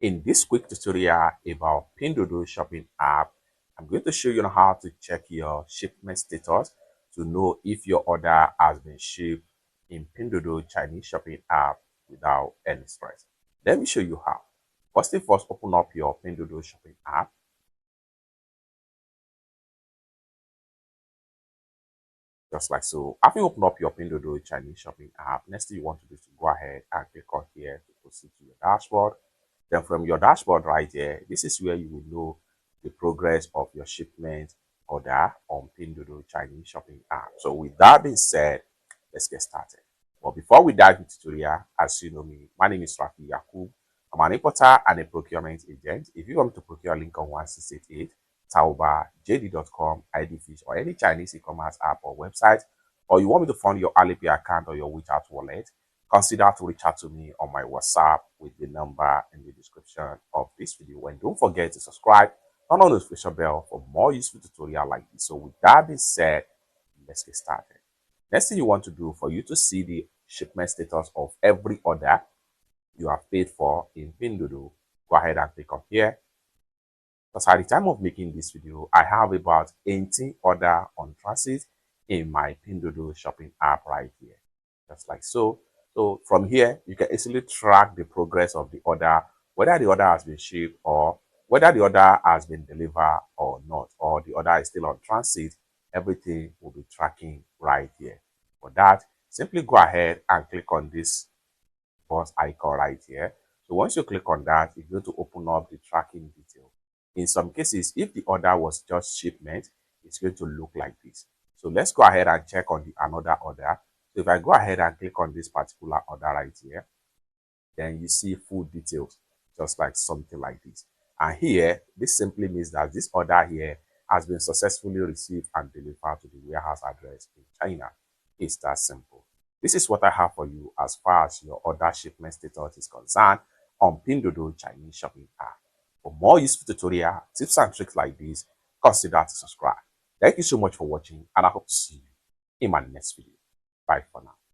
In this quick tutorial about Pinduoduo shopping app, I'm going to show you how to check your shipment status to know if your order has been shipped in Pinduoduo Chinese shopping app without any stress. Let me show you how. First thing first, open up your Pinduoduo shopping app. Just like so. After you open up your Pinduoduo Chinese shopping app, next thing you want to do is to go ahead and click on here to proceed to your dashboard. Then from your dashboard right here, this is where you will know the progress of your shipment order on Pinduoduo Chinese shopping app. So with that being said, let's get started. But before we dive into tutorial, as you know me, my name is Rafi Yakub. I'm an importer and a procurement agent. If you want me to procure Lincoln 1688, Tauba, JD.com, IDFish, or any Chinese e-commerce app or website, or you want me to fund your Alipay account or your WeChat wallet, consider to reach out to me on my WhatsApp with the number in the description of this video. And don't forget to subscribe, turn on the notification bell for more useful tutorial like this. So with that being said, let's get started. Next thing you want to do for you to see the shipment status of every order you have paid for in Pinduoduo, go ahead and click on here. Because at the time of making this video, I have about 18 order on transit in my Pinduoduo shopping app right here, just like so. So from here, you can easily track the progress of the order, whether the order has been shipped or whether the order has been delivered or not, or the order is still on transit. Everything will be tracking right here. For that, simply go ahead and click on this box icon right here. So once you click on that, it's going to open up the tracking detail. In some cases, if the order was just shipment, it's going to look like this. So let's go ahead and check on the another order. So if I go ahead and click on this particular order right here, then you see full details, just like something like this. And here, this simply means that this order here has been successfully received and delivered to the warehouse address in China. It's that simple. This is what I have for you as far as your order shipment status is concerned on Pinduoduo Chinese shopping app. For more useful tutorial, tips and tricks like this, consider to subscribe. Thank you so much for watching, and I hope to see you in my next video. Bye for now.